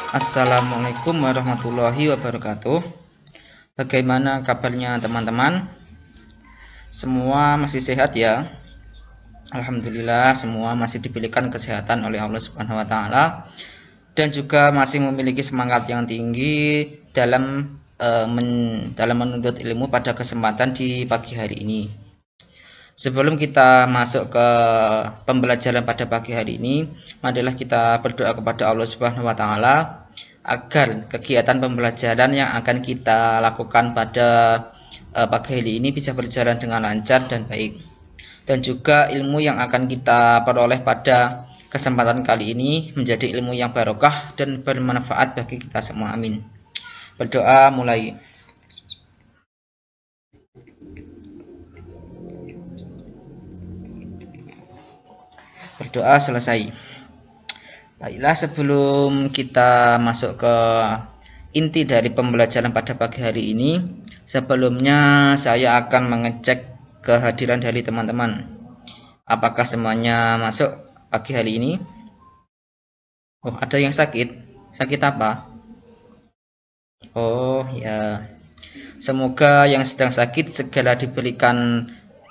Assalamualaikum warahmatullahi wabarakatuh. Bagaimana kabarnya teman-teman? Semua masih sehat ya? Alhamdulillah, semua masih diberikan kesehatan oleh Allah Subhanahu wa taala dan juga masih memiliki semangat yang tinggi dalam menuntut ilmu pada kesempatan di pagi hari ini. Sebelum kita masuk ke pembelajaran pada pagi hari ini, marilah kita berdoa kepada Allah Subhanahu wa taala agar kegiatan pembelajaran yang akan kita lakukan pada pagi hari ini bisa berjalan dengan lancar dan baik. Dan juga ilmu yang akan kita peroleh pada kesempatan kali ini menjadi ilmu yang barokah dan bermanfaat bagi kita semua. Amin. Berdoa mulai. Berdoa selesai. Baiklah, sebelum kita masuk ke inti dari pembelajaran pada pagi hari ini, sebelumnya saya akan mengecek kehadiran dari teman-teman. Apakah semuanya masuk pagi hari ini? Oh, ada yang sakit. Sakit apa? Oh ya, semoga yang sedang sakit segera diberikan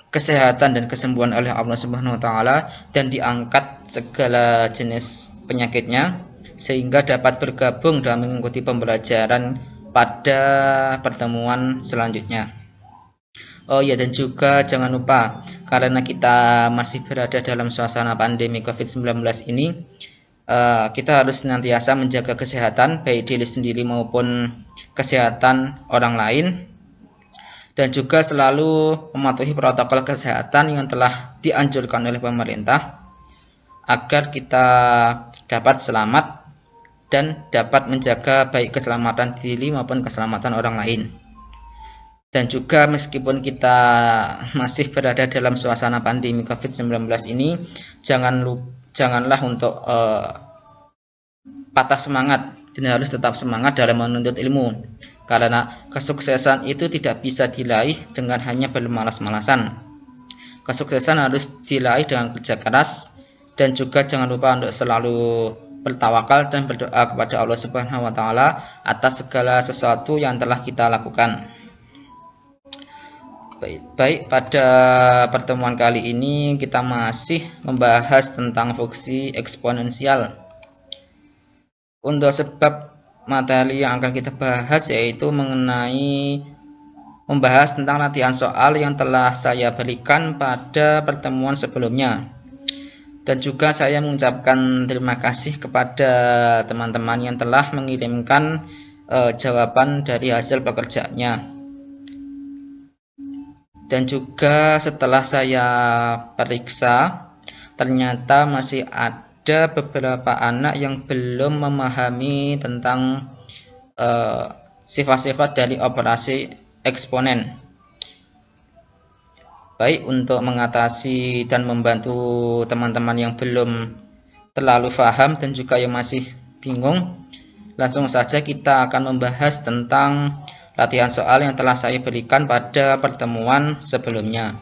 kesehatan dan kesembuhan oleh Allah Subhanahu wa taala dan diangkat segala jenis penyakitnya sehingga dapat bergabung dalam mengikuti pembelajaran pada pertemuan selanjutnya. Oh ya, dan juga jangan lupa, karena kita masih berada dalam suasana pandemi COVID-19 ini, kita harus senantiasa menjaga kesehatan baik diri sendiri maupun kesehatan orang lain, dan juga selalu mematuhi protokol kesehatan yang telah dianjurkan oleh pemerintah agar kita dapat selamat dan dapat menjaga baik keselamatan diri maupun keselamatan orang lain. Dan juga meskipun kita masih berada dalam suasana pandemi COVID-19 ini, janganlah untuk patah semangat dan harus tetap semangat dalam menuntut ilmu. Karena kesuksesan itu tidak bisa diraih dengan hanya bermalas-malasan. Kesuksesan harus diraih dengan kerja keras, dan juga jangan lupa untuk selalu bertawakal dan berdoa kepada Allah Subhanahu wa taala atas segala sesuatu yang telah kita lakukan. Baik, pada pertemuan kali ini kita masih membahas tentang fungsi eksponensial. Untuk sebab materi yang akan kita bahas yaitu membahas tentang latihan soal yang telah saya berikan pada pertemuan sebelumnya. Dan juga saya mengucapkan terima kasih kepada teman-teman yang telah mengirimkan jawaban dari hasil pekerjaannya. Dan juga setelah saya periksa, ternyata masih ada beberapa anak yang belum memahami tentang sifat-sifat dari operasi eksponen. Baik, untuk mengatasi dan membantu teman-teman yang belum terlalu paham dan juga yang masih bingung, langsung saja kita akan membahas tentang latihan soal yang telah saya berikan pada pertemuan sebelumnya.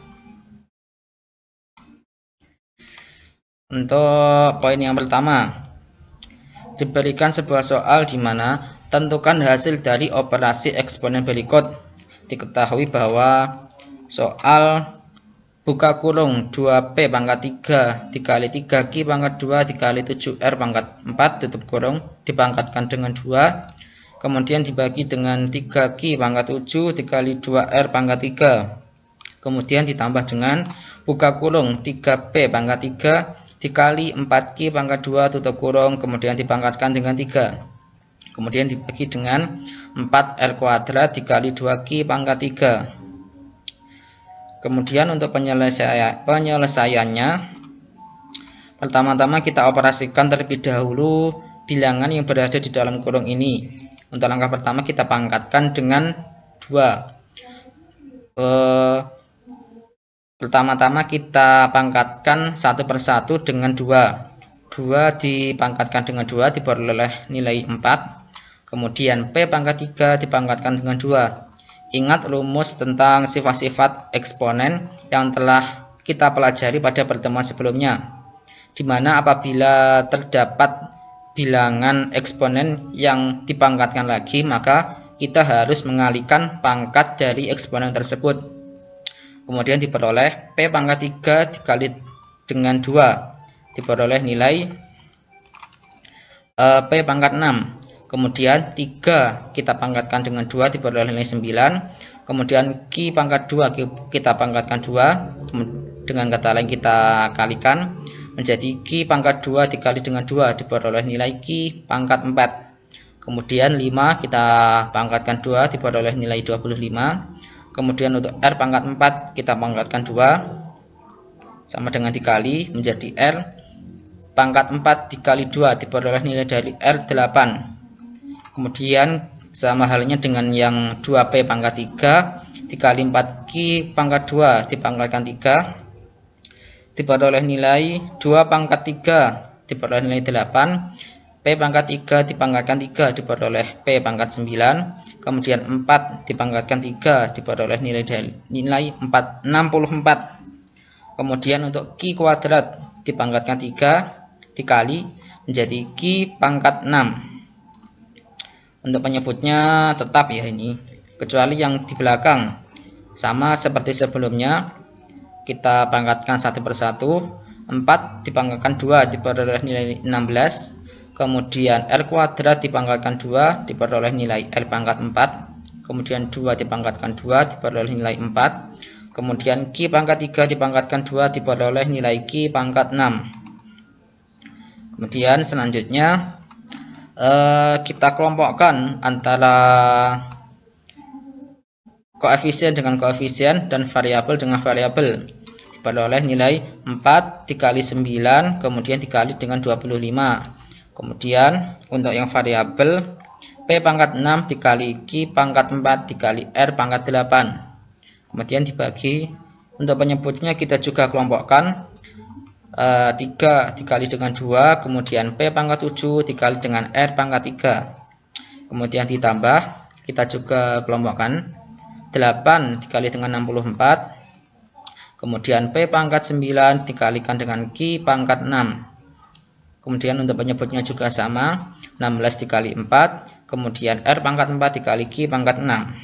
Untuk poin yang pertama, diberikan sebuah soal di mana tentukan hasil dari operasi eksponen berikut. Diketahui bahwa soal buka kurung 2P pangkat 3 dikali 3Q pangkat 2 dikali 7R pangkat 4 tutup kurung dipangkatkan dengan 2, kemudian dibagi dengan 3Q pangkat 7 dikali 2R pangkat 3, kemudian ditambah dengan buka kurung 3P pangkat 3 dikali 4Q pangkat 2 tutup kurung kemudian dipangkatkan dengan 3, kemudian dibagi dengan 4R kuadrat dikali 2Q pangkat 3. Kemudian untuk penyelesaiannya, pertama-tama kita operasikan terlebih dahulu bilangan yang berada di dalam kurung ini. Untuk langkah pertama kita pangkatkan dengan 2. Pertama-tama kita pangkatkan satu persatu dengan 2. 2 dipangkatkan dengan 2 diperoleh nilai 4. Kemudian P pangkat 3 dipangkatkan dengan 2. Ingat rumus tentang sifat-sifat eksponen yang telah kita pelajari pada pertemuan sebelumnya, di mana apabila terdapat bilangan eksponen yang dipangkatkan lagi, maka kita harus mengalihkan pangkat dari eksponen tersebut. Kemudian diperoleh P pangkat 3 dikali dengan 2, diperoleh nilai P pangkat 6. Kemudian 3 kita pangkatkan dengan 2, diperoleh nilai 9. Kemudian Q pangkat 2 kita pangkatkan 2, dengan kata lain kita kalikan menjadi Q pangkat 2 dikali dengan 2, diperoleh nilai Q pangkat 4. Kemudian 5 kita pangkatkan 2, diperoleh nilai 25. Kemudian untuk R pangkat 4 kita pangkatkan 2, sama dengan dikali menjadi R pangkat 4 dikali 2, diperoleh nilai dari R 8. Kemudian sama halnya dengan yang 2P pangkat 3 dikali 4Q pangkat 2 dipangkatkan 3, diperoleh nilai 2 pangkat 3, diperoleh nilai 8. P pangkat 3 dipangkatkan 3, diperoleh P pangkat 9. Kemudian 4 dipangkatkan 3, diperoleh nilai 64. Kemudian untuk Q kuadrat dipangkatkan 3 dikali menjadi Q pangkat 6. Untuk penyebutnya tetap ya ini, kecuali yang di belakang sama seperti sebelumnya, kita pangkatkan satu persatu. 4 dipangkatkan 2, diperoleh nilai 16. Kemudian R kuadrat dipangkatkan 2, diperoleh nilai R pangkat 4. Kemudian 2 dipangkatkan 2, diperoleh nilai 4. Kemudian Q pangkat 3 dipangkatkan 2, diperoleh nilai Q pangkat 6. Kemudian selanjutnya kita kelompokkan antara koefisien dengan koefisien dan variabel dengan variabel. Diperoleh nilai 4 dikali 9, kemudian dikali dengan 25. Kemudian untuk yang variabel P pangkat 6 dikali Q pangkat 4 dikali R pangkat 8. Kemudian dibagi. Untuk penyebutnya kita juga kelompokkan 3 dikali dengan 2, kemudian P pangkat 7 dikali dengan R pangkat 3. Kemudian ditambah, kita juga kelompokkan 8 dikali dengan 64. Kemudian P pangkat 9 dikalikan dengan Q pangkat 6. Kemudian untuk penyebutnya juga sama, 16 dikali 4, kemudian R pangkat 4 dikali Q pangkat 6.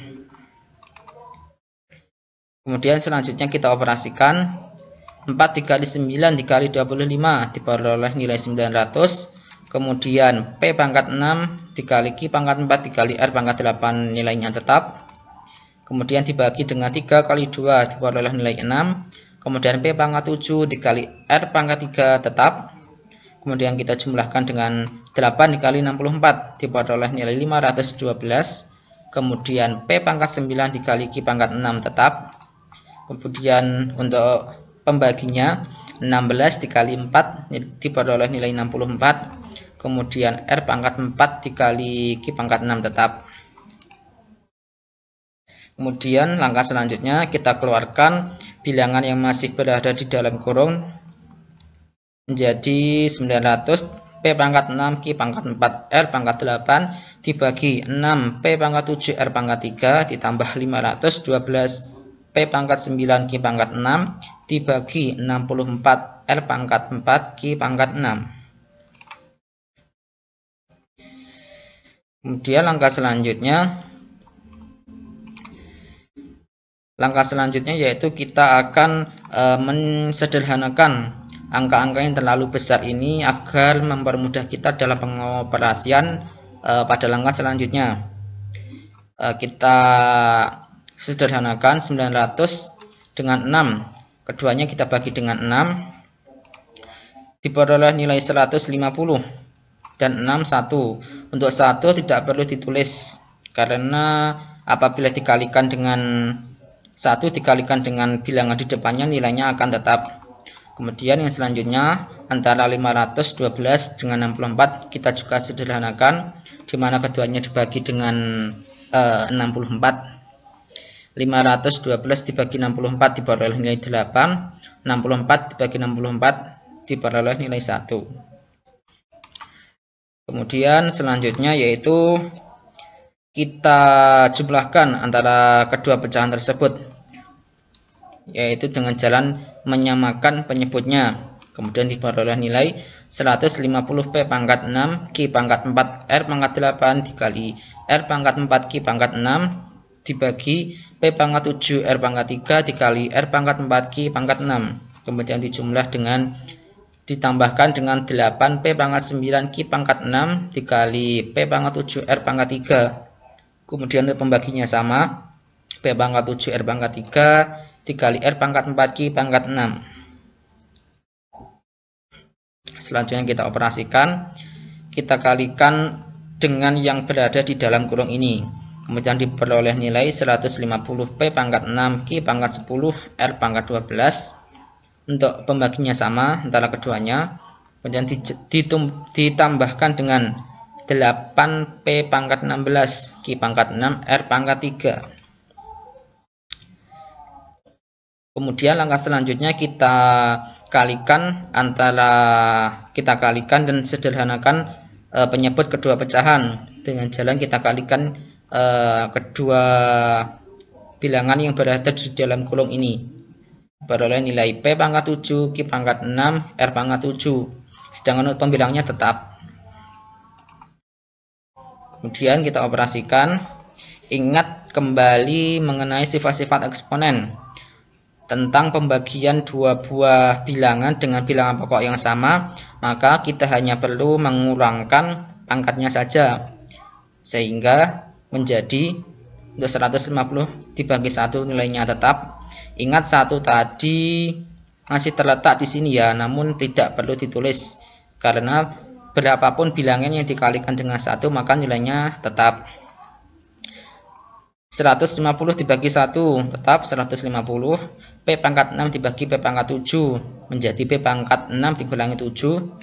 Kemudian selanjutnya kita operasikan 4 dikali 9 dikali 25, diperoleh nilai 900. Kemudian P pangkat 6 dikali Q pangkat 4 dikali R pangkat 8, nilainya tetap. Kemudian dibagi dengan 3 kali 2, diperoleh nilai 6. Kemudian P pangkat 7 dikali R pangkat 3 tetap. Kemudian kita jumlahkan dengan 8 dikali 64, diperoleh nilai 512. Kemudian P pangkat 9 dikali Q pangkat 6 tetap. Kemudian untuk pembaginya 16 dikali 4 diperoleh nilai 64. Kemudian R pangkat 4 dikali Q pangkat 6 tetap. Kemudian langkah selanjutnya kita keluarkan bilangan yang masih berada di dalam kurung menjadi 900 P pangkat 6 Q pangkat 4 R pangkat 8 dibagi 6 P pangkat 7 R pangkat 3 ditambah 512 P pangkat 9 Q pangkat 6 dibagi 64 R pangkat 4 Q pangkat 6. Kemudian langkah selanjutnya yaitu kita akan mensederhanakan angka-angka yang terlalu besar ini agar mempermudah kita dalam pengoperasian pada langkah selanjutnya. Kita sederhanakan 900 dengan 6, keduanya kita bagi dengan 6, diperoleh nilai 150 dan 6 1. Untuk 1 tidak perlu ditulis karena apabila dikalikan dengan 1 dikalikan dengan bilangan di depannya nilainya akan tetap. Kemudian yang selanjutnya antara 512 dengan 64 kita juga sederhanakan, di mana keduanya dibagi dengan 64. 512 dibagi 64 diperoleh nilai 8, 64 dibagi 64 diperoleh nilai 1. Kemudian selanjutnya yaitu kita jumlahkan antara kedua pecahan tersebut, yaitu dengan jalan menyamakan penyebutnya. Kemudian diperoleh nilai 150P pangkat 6 Q pangkat 4 R pangkat 8 dikali R pangkat 4 Q pangkat 6 dibagi P pangkat 7 R pangkat 3 dikali R pangkat 4 Q pangkat 6. Kemudian dijumlah dengan ditambahkan dengan 8P pangkat 9 Q pangkat 6 dikali P pangkat 7 R pangkat 3. Kemudian pembaginya sama, P pangkat 7 R pangkat 3 dikali R pangkat 4 Q pangkat 6. Selanjutnya kita operasikan, kita kalikan dengan yang berada di dalam kurung ini. Kemudian diperoleh nilai 150P pangkat 6 Q pangkat 10 R pangkat 12. Untuk pembaginya sama antara keduanya. Kemudian ditambahkan dengan 8P pangkat 16 Q pangkat 6 R pangkat 3. Kemudian langkah selanjutnya kita kalikan dan sederhanakan penyebut kedua pecahan dengan jalan kita kalikan kedua bilangan yang berada di dalam kurung ini. Peroleh nilai P pangkat 7 Q pangkat 6 R pangkat 7, sedangkan untuk pembilangnya tetap. Kemudian kita operasikan. Ingat kembali mengenai sifat-sifat eksponen. Tentang pembagian dua buah bilangan dengan bilangan pokok yang sama, maka kita hanya perlu mengurangkan pangkatnya saja, sehingga menjadi untuk 150 dibagi 1 nilainya tetap. Ingat 1 tadi masih terletak di sini ya, namun tidak perlu ditulis karena berapapun bilangan yang dikalikan dengan 1 maka nilainya tetap. 150 dibagi 1 tetap 150. P pangkat 6 dibagi P pangkat 7 menjadi P pangkat 6 dikurangi 7.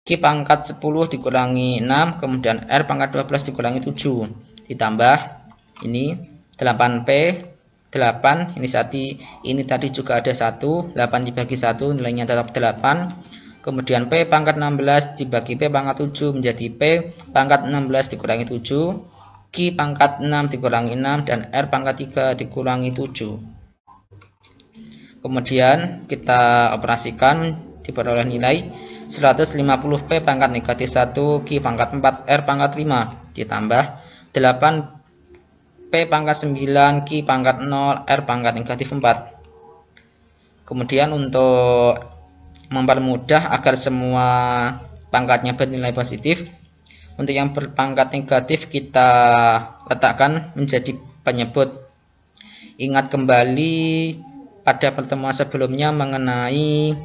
Q pangkat 10 dikurangi 6. Kemudian R pangkat 12 dikurangi 7. Ditambah ini 8P 8. Ini tadi juga ada 1. 8 dibagi 1 nilainya tetap 8. Kemudian P pangkat 16 dibagi P pangkat 7 menjadi P pangkat 16 dikurangi 7. Q pangkat 6 dikurangi 6 dan R pangkat 3 dikurangi 7. Kemudian kita operasikan, diperoleh nilai 150P pangkat negatif 1 Q pangkat 4 R pangkat 5 ditambah 8P pangkat 9 Q pangkat 0 R pangkat negatif 4. Kemudian untuk mempermudah agar semua pangkatnya bernilai positif, untuk yang berpangkat negatif kita letakkan menjadi penyebut. Ingat kembali pada pertemuan sebelumnya mengenai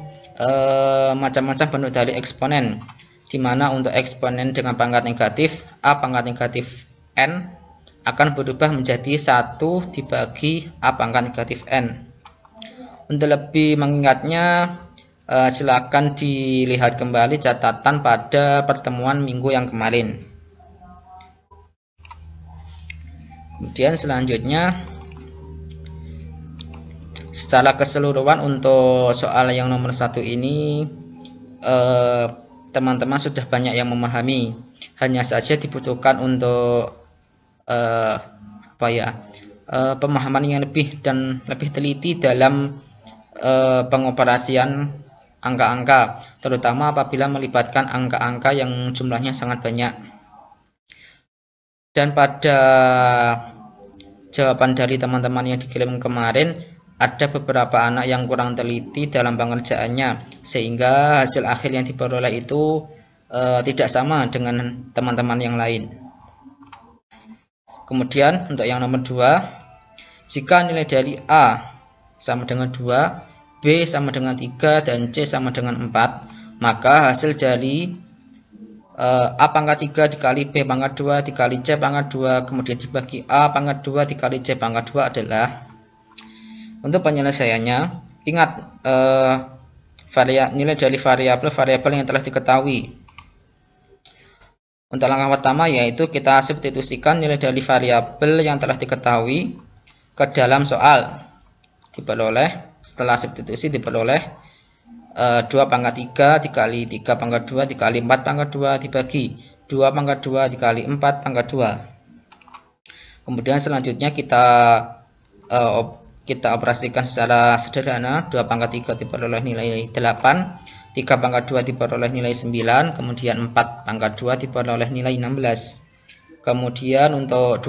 macam-macam bentuk dari eksponen, di mana untuk eksponen dengan pangkat negatif A pangkat negatif N akan berubah menjadi 1 dibagi A pangkat negatif N. Untuk lebih mengingatnya silakan dilihat kembali catatan pada pertemuan minggu yang kemarin. Kemudian selanjutnya, secara keseluruhan untuk soal yang nomor 1 ini teman-teman sudah banyak yang memahami. Hanya saja dibutuhkan untuk pemahaman yang lebih dan lebih teliti dalam pengoperasian angka-angka, terutama apabila melibatkan angka-angka yang jumlahnya sangat banyak. Dan pada jawaban dari teman-teman yang dikirim kemarin, ada beberapa anak yang kurang teliti dalam pengerjaannya, sehingga hasil akhir yang diperoleh itu tidak sama dengan teman-teman yang lain. Kemudian untuk yang nomor 2, jika nilai dari A sama dengan 2, B sama dengan 3, dan C sama dengan 4, maka hasil dari A pangkat 3 dikali B pangkat 2 dikali C pangkat 2 kemudian dibagi A pangkat 2 dikali C pangkat 2 adalah. Untuk penyelesaiannya, ingat nilai dari variabel yang telah diketahui. Untuk langkah pertama yaitu kita substitusikan nilai dari variabel yang telah diketahui ke dalam soal. Setelah substitusi diperoleh 2 pangkat 3 dikali 3 pangkat 2 dikali 4 pangkat 2 dibagi 2 pangkat 2 dikali 4 pangkat 2. Kemudian selanjutnya kita kita operasikan secara sederhana. 2 pangkat 3 diperoleh nilai 8, 3 pangkat 2 diperoleh nilai 9, kemudian 4 pangkat 2 diperoleh nilai 16. Kemudian untuk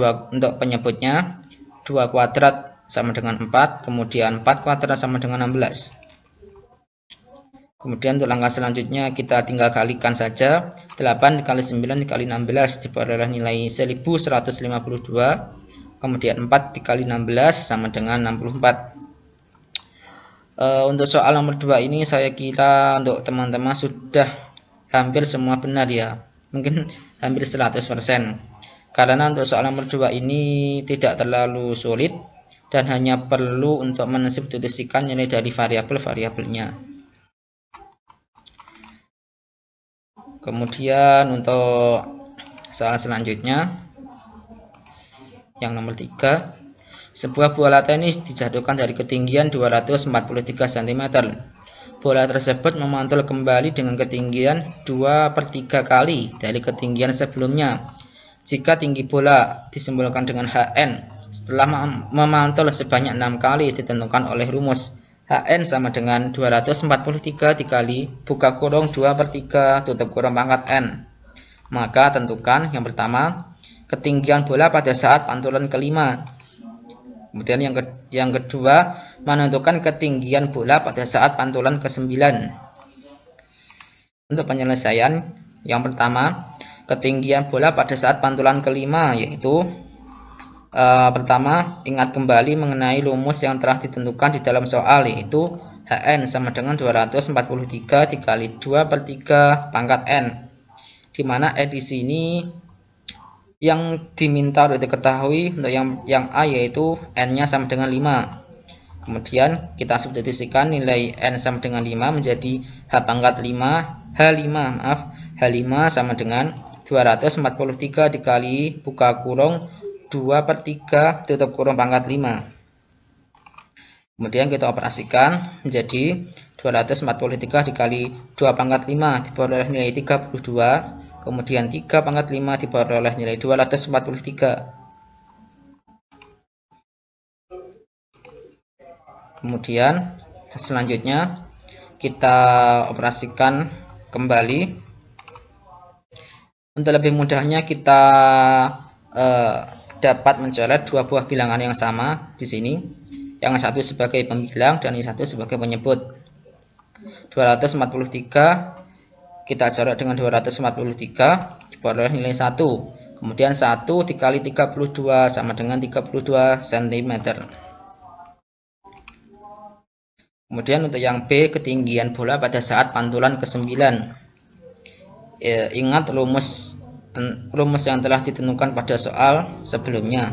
penyebutnya, 2 kuadrat sama dengan 4, kemudian 4 kuadrat sama dengan 16. Kemudian untuk langkah selanjutnya kita tinggal kalikan saja. 8 dikali 9 dikali 16 diperoleh nilai 1152. Kemudian 4 dikali 16 sama dengan 64. Untuk soal nomor 2 ini saya kira untuk teman-teman sudah hampir semua benar ya. Mungkin hampir 100%. Karena untuk soal nomor 2 ini tidak terlalu sulit dan hanya perlu untuk mensubstitusikan nilai dari variabel-variabelnya. Kemudian untuk soal selanjutnya yang nomor 3, sebuah bola tenis dijatuhkan dari ketinggian 243 cm. Bola tersebut memantul kembali dengan ketinggian 2/3 kali dari ketinggian sebelumnya. Jika tinggi bola disimbolkan dengan Hn setelah memantul sebanyak 6 kali ditentukan oleh rumus. Hn sama dengan 243 dikali buka kurung 2/3 tutup kurung pangkat n. Maka tentukan yang pertama ketinggian bola pada saat pantulan kelima. Kemudian yang kedua menentukan ketinggian bola pada saat pantulan ke-9. Untuk penyelesaian yang pertama, ketinggian bola pada saat pantulan kelima, yaitu pertama, ingat kembali mengenai rumus yang telah ditentukan di dalam soal, yaitu Hn sama dengan 243 dikali 2/3 pangkat n, dimana n di sini yang diminta untuk diketahui untuk yang A yaitu n-nya sama dengan 5. Kemudian kita substitusikan nilai n sama dengan 5 menjadi H5 sama dengan 243 dikali buka kurung 2/3 tutup kurung pangkat 5. Kemudian kita operasikan menjadi 243 dikali 2 pangkat 5 diperoleh nilai 32. Kemudian 3 pangkat 5 diperoleh nilai 243. Kemudian selanjutnya kita operasikan kembali. Untuk lebih mudahnya kita dapat mencoret dua buah bilangan yang sama di sini. Yang satu sebagai pembilang dan yang satu sebagai penyebut. 243 kita coret dengan 243 diperoleh nilai 1. Kemudian 1 dikali 32 sama dengan 32 cm. Kemudian untuk yang B, ketinggian bola pada saat pantulan ke-9. Ingat rumus yang telah ditentukan pada soal sebelumnya.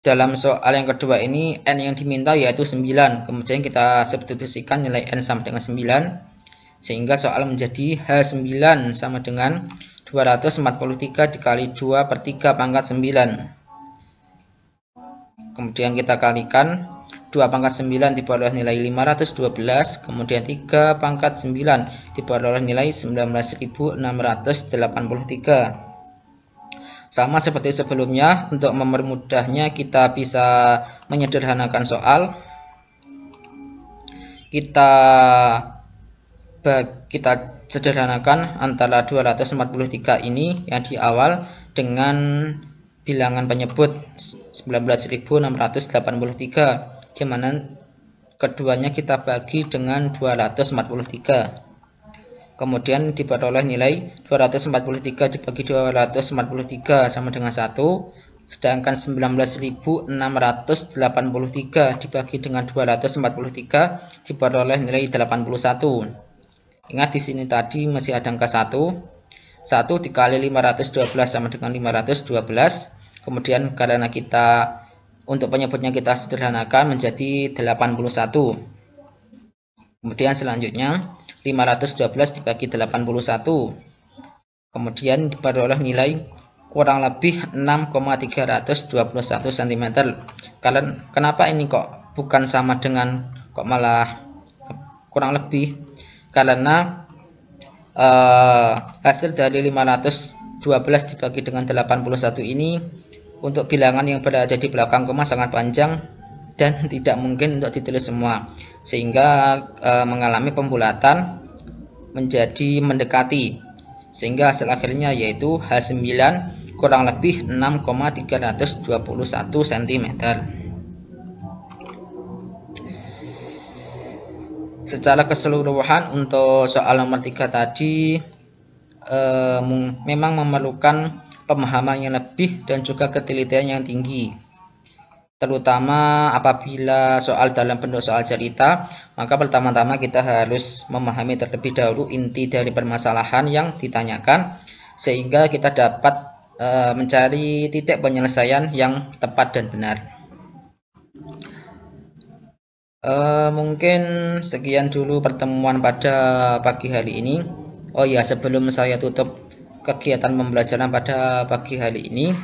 Dalam soal yang kedua ini n yang diminta yaitu 9. Kemudian kita substitusikan nilai n sama dengan 9 sehingga soal menjadi H9 sama dengan 243 dikali 2/3 pangkat 9. Kemudian kita kalikan 2 pangkat 9 diperoleh nilai 512. Kemudian 3 pangkat 9 diperoleh nilai 19.683. Sama seperti sebelumnya, untuk mempermudahnya kita bisa menyederhanakan soal. Kita sederhanakan antara 243 ini yang di awal dengan bilangan penyebut 19.683, di mana keduanya kita bagi dengan 243. Kemudian diperoleh nilai 243 dibagi 243 sama dengan 1. Sedangkan 19.683 dibagi dengan 243 diperoleh nilai 81. Ingat di sini tadi masih ada angka 1. 1 dikali 512 sama dengan 512. Kemudian karena kita untuk penyebutnya kita sederhanakan menjadi 81. Kemudian selanjutnya 512 dibagi 81. Kemudian diperoleh nilai kurang lebih 6,321 cm. Kenapa ini kok bukan sama dengan, kok malah kurang lebih? Karena hasil dari 512 dibagi dengan 81 ini untuk bilangan yang berada di belakang koma sangat panjang dan tidak mungkin untuk ditulis semua, sehingga mengalami pembulatan menjadi mendekati, sehingga hasil akhirnya yaitu H9 kurang lebih 6,321 cm. Secara keseluruhan untuk soal nomor 3 tadi memang memerlukan pemahaman yang lebih dan juga ketelitian yang tinggi, terutama apabila soal dalam bentuk soal cerita. Maka pertama-tama kita harus memahami terlebih dahulu inti dari permasalahan yang ditanyakan, sehingga kita dapat mencari titik penyelesaian yang tepat dan benar. Mungkin sekian dulu pertemuan pada pagi hari ini. Oh ya, sebelum saya tutup kegiatan pembelajaran pada pagi hari ini,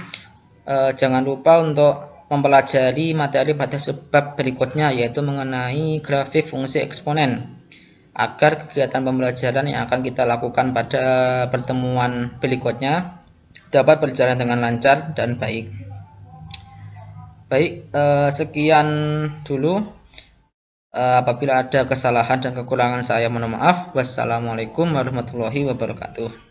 jangan lupa untuk mempelajari materi pada sebab berikutnya, yaitu mengenai grafik fungsi eksponen, agar kegiatan pembelajaran yang akan kita lakukan pada pertemuan berikutnya dapat berjalan dengan lancar dan baik. Baik, sekian dulu. Apabila ada kesalahan dan kekurangan saya mohon maaf. Wassalamualaikum warahmatullahi wabarakatuh.